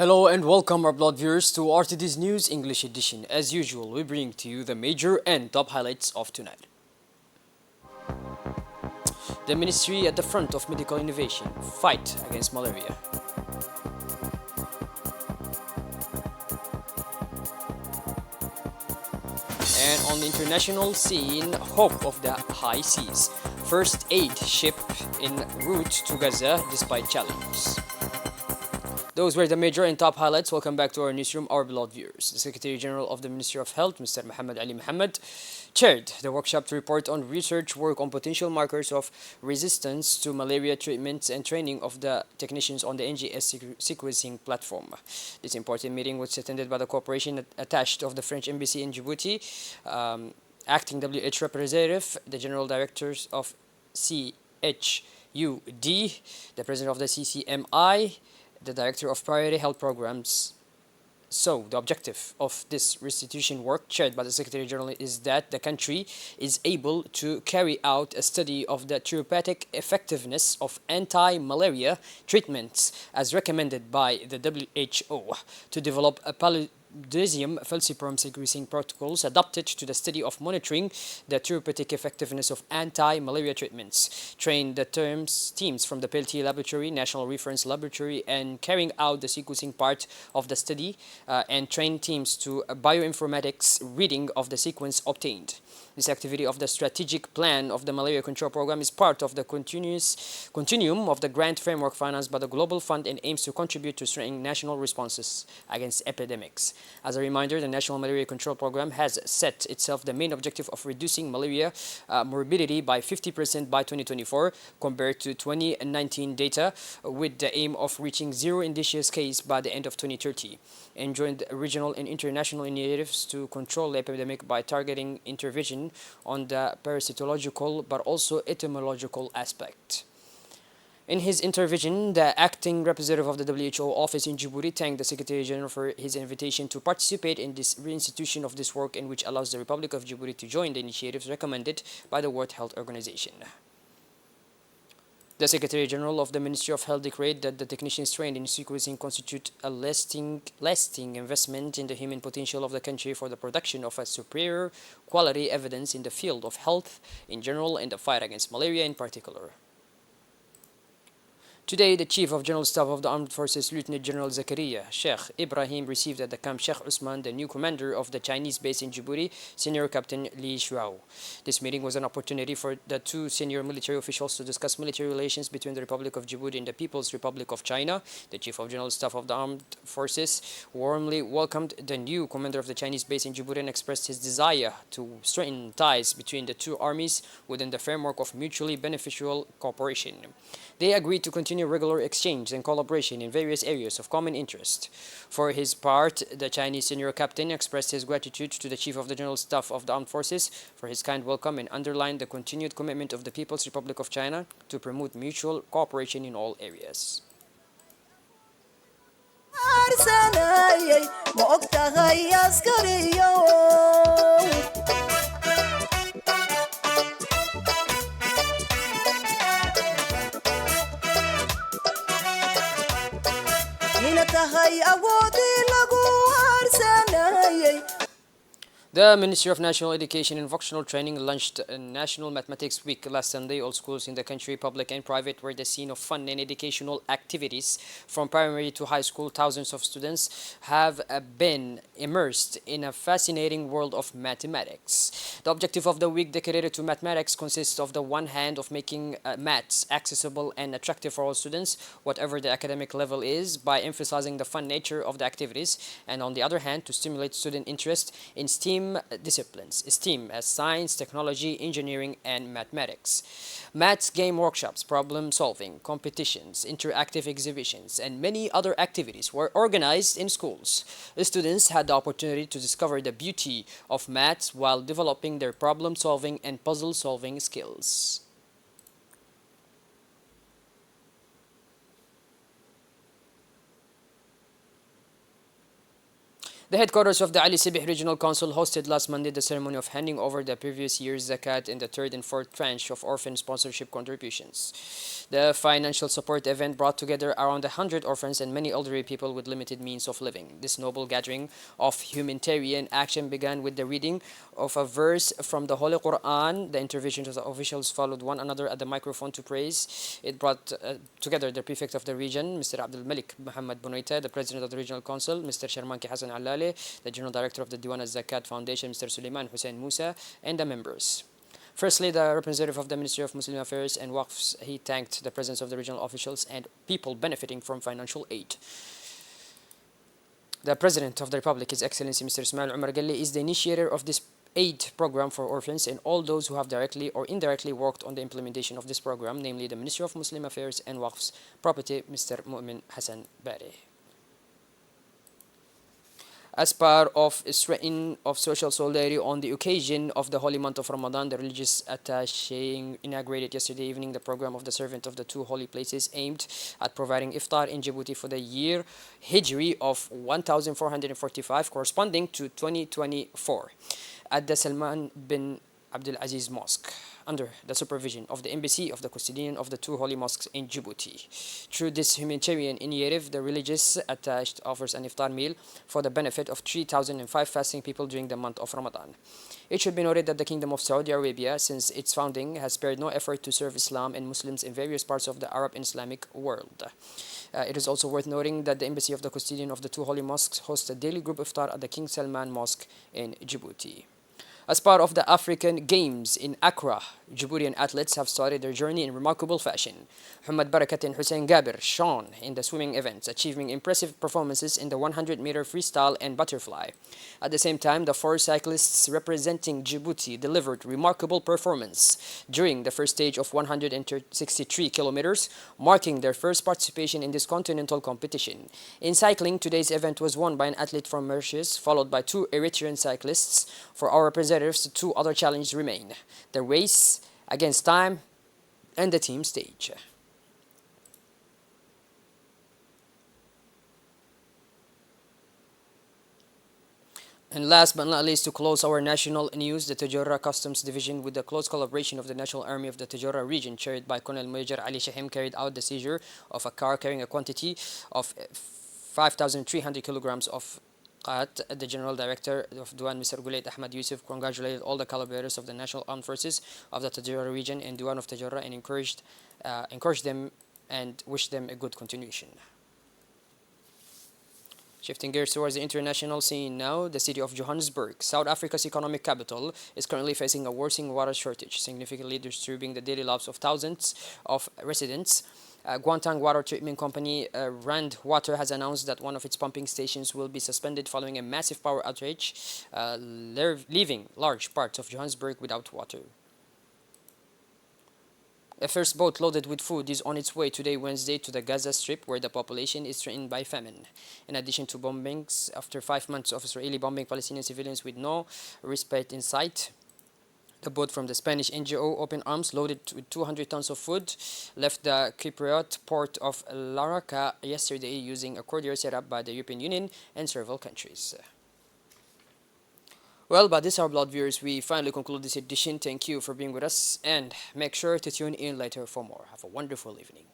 Hello and welcome our blood viewers to RTD's News English edition. As usual, we bring to you the major and top highlights of tonight. The ministry at the front of medical innovation, fight against malaria. And on the international scene, hope of the high seas. First aid ship en route to Gaza despite challenges. Those were the major and top highlights. Welcome back to our newsroom, our beloved viewers. The Secretary General of the Ministry of Health, Mr. Mohammed Ali Mohammed, chaired the workshop to report on research work on potential markers of resistance to malaria treatments and training of the technicians on the NGS sequencing platform. This important meeting was attended by the cooperation attached of the French Embassy in Djibouti, acting WH representative, the general directors of CHUD, the president of the CCMI, the Director of Priority Health Programs. So, the objective of this restitution work, chaired by the Secretary General, is that the country is able to carry out a study of the therapeutic effectiveness of anti-malaria treatments as recommended by the WHO to develop a Paludism falciparum sequencing protocols adapted to the study of monitoring the therapeutic effectiveness of anti-malaria treatments, train the teams from the PLT laboratory, National Reference Laboratory, and carrying out the sequencing part of the study, and train teams to bioinformatics reading of the sequence obtained. This activity of the strategic plan of the malaria control program is part of the continuum of the grant framework financed by the Global Fund and aims to contribute to strengthening national responses against epidemics. As a reminder, the National Malaria Control Program has set itself the main objective of reducing malaria morbidity by 50% by 2024 compared to 2019 data, with the aim of reaching zero indicious case by the end of 2030, and joined regional and international initiatives to control the epidemic by targeting intervention on the parasitological but also etymological aspect. In his intervention, the acting representative of the WHO office in Djibouti thanked the Secretary General for his invitation to participate in this reinstitution of this work, in which allows the Republic of Djibouti to join the initiatives recommended by the World Health Organization. The Secretary General of the Ministry of Health declared that the technicians trained in sequencing constitute a lasting investment in the human potential of the country for the production of a superior quality evidence in the field of health in general and the fight against malaria in particular. Today, the Chief of General Staff of the Armed Forces, Lieutenant General Zakaria Sheikh Ibrahim, received at the Camp Sheikh Usman the new commander of the Chinese base in Djibouti, Senior Captain Li Shuao. This meeting was an opportunity for the two senior military officials to discuss military relations between the Republic of Djibouti and the People's Republic of China. The Chief of General Staff of the Armed Forces warmly welcomed the new commander of the Chinese base in Djibouti and expressed his desire to strengthen ties between the two armies within the framework of mutually beneficial cooperation. They agreed to continue regular exchange and collaboration in various areas of common interest. For his part, the Chinese senior captain expressed his gratitude to the Chief of the General Staff of the Armed Forces for his kind welcome and underlined the continued commitment of the People's Republic of China to promote mutual cooperation in all areas. The Ministry of National Education and Vocational Training launched a National Mathematics Week last Sunday. All schools in the country, public and private, were the scene of fun and educational activities. From primary to high school, thousands of students have been immersed in a fascinating world of mathematics. The objective of the week dedicated to mathematics consists of the one hand of making maths accessible and attractive for all students, whatever the academic level is, by emphasizing the fun nature of the activities, and on the other hand, to stimulate student interest in STEAM disciplines, STEAM as science, technology, engineering, and mathematics. Maths game workshops, problem solving, competitions, interactive exhibitions, and many other activities were organized in schools. The students had the opportunity to discover the beauty of maths while developing their problem solving and puzzle solving skills. The headquarters of the Ali Sibih Regional Council hosted last Monday the ceremony of handing over the previous year's zakat in the third and fourth tranche of orphan sponsorship contributions. The financial support event brought together around 100 orphans and many elderly people with limited means of living. This noble gathering of humanitarian action began with the reading of a verse from the Holy Quran. The interventions of the officials followed one another at the microphone to praise. It brought together the prefect of the region, Mr. Abdul Malik Muhammad Bunaita, the president of the regional council, Mr. Sharmanki Hassan Allale, the general director of the Diwan al-Zakat Foundation, Mr. Suleiman Hussein Musa, and the members. Firstly, the representative of the Ministry of Muslim Affairs and Waqfs, he thanked the presence of the regional officials and people benefiting from financial aid. The President of the Republic, His Excellency Mr. Ismail Omar Ghali, is the initiator of this aid program for orphans and all those who have directly or indirectly worked on the implementation of this program, namely the Ministry of Muslim Affairs and Waqfs Property, Mr. Mu'min Hassan Bari. As part of a strain of social solidarity on the occasion of the holy month of Ramadan, the religious attaché inaugurated yesterday evening the program of the Servant of the Two Holy Places aimed at providing iftar in Djibouti for the year Hijri of 1445 corresponding to 2024 at the Salman bin Abdul Aziz Mosque, under the supervision of the Embassy of the Custodian of the Two Holy Mosques in Djibouti. Through this humanitarian initiative, the religious attached offers an iftar meal for the benefit of 3,005 fasting people during the month of Ramadan. It should be noted that the Kingdom of Saudi Arabia, since its founding, has spared no effort to serve Islam and Muslims in various parts of the Arab and Islamic world. It is also worth noting that the Embassy of the Custodian of the Two Holy Mosques hosts a daily group iftar at the King Salman Mosque in Djibouti. As part of the African Games in Accra, Djiboutian athletes have started their journey in remarkable fashion. Muhammad Barakat and Hussein Gabir shone in the swimming events, achieving impressive performances in the 100-meter freestyle and butterfly. At the same time, the four cyclists representing Djibouti delivered remarkable performance during the first stage of 163 kilometers, marking their first participation in this continental competition. In cycling, today's event was won by an athlete from Mauritius, followed by two Eritrean cyclists. For our representatives, the two other challenges remain: the race against time and the team stage. And last but not least, to close our national news, the Tajora Customs Division, with the close collaboration of the National Army of the Tajora region, chaired by Colonel Major Ali Shahim, carried out the seizure of a car carrying a quantity of 5,300 kilograms of qat. The General Director of Duan, Mr. Gulait Ahmad Yusuf, congratulated all the collaborators of the National Armed Forces of the Tajora region and Duan of Tajora and encouraged them and wished them a good continuation. Shifting gears towards the international scene now, the city of Johannesburg, South Africa's economic capital, is currently facing a worsening water shortage, significantly disturbing the daily lives of thousands of residents. Guantang Water Treatment Company, Rand Water, has announced that one of its pumping stations will be suspended following a massive power outage, leaving large parts of Johannesburg without water. A first boat loaded with food is on its way today, Wednesday, to the Gaza Strip, where the population is threatened by famine. In addition to bombings, after 5 months of Israeli bombing Palestinian civilians with no respite in sight, the boat from the Spanish NGO Open Arms, loaded with 200 tons of food, left the Cypriot port of Laraka yesterday using a courier set up by the European Union and several countries. Well, by this, our blood viewers, we finally conclude this edition. Thank you for being with us, and make sure to tune in later for more. Have a wonderful evening.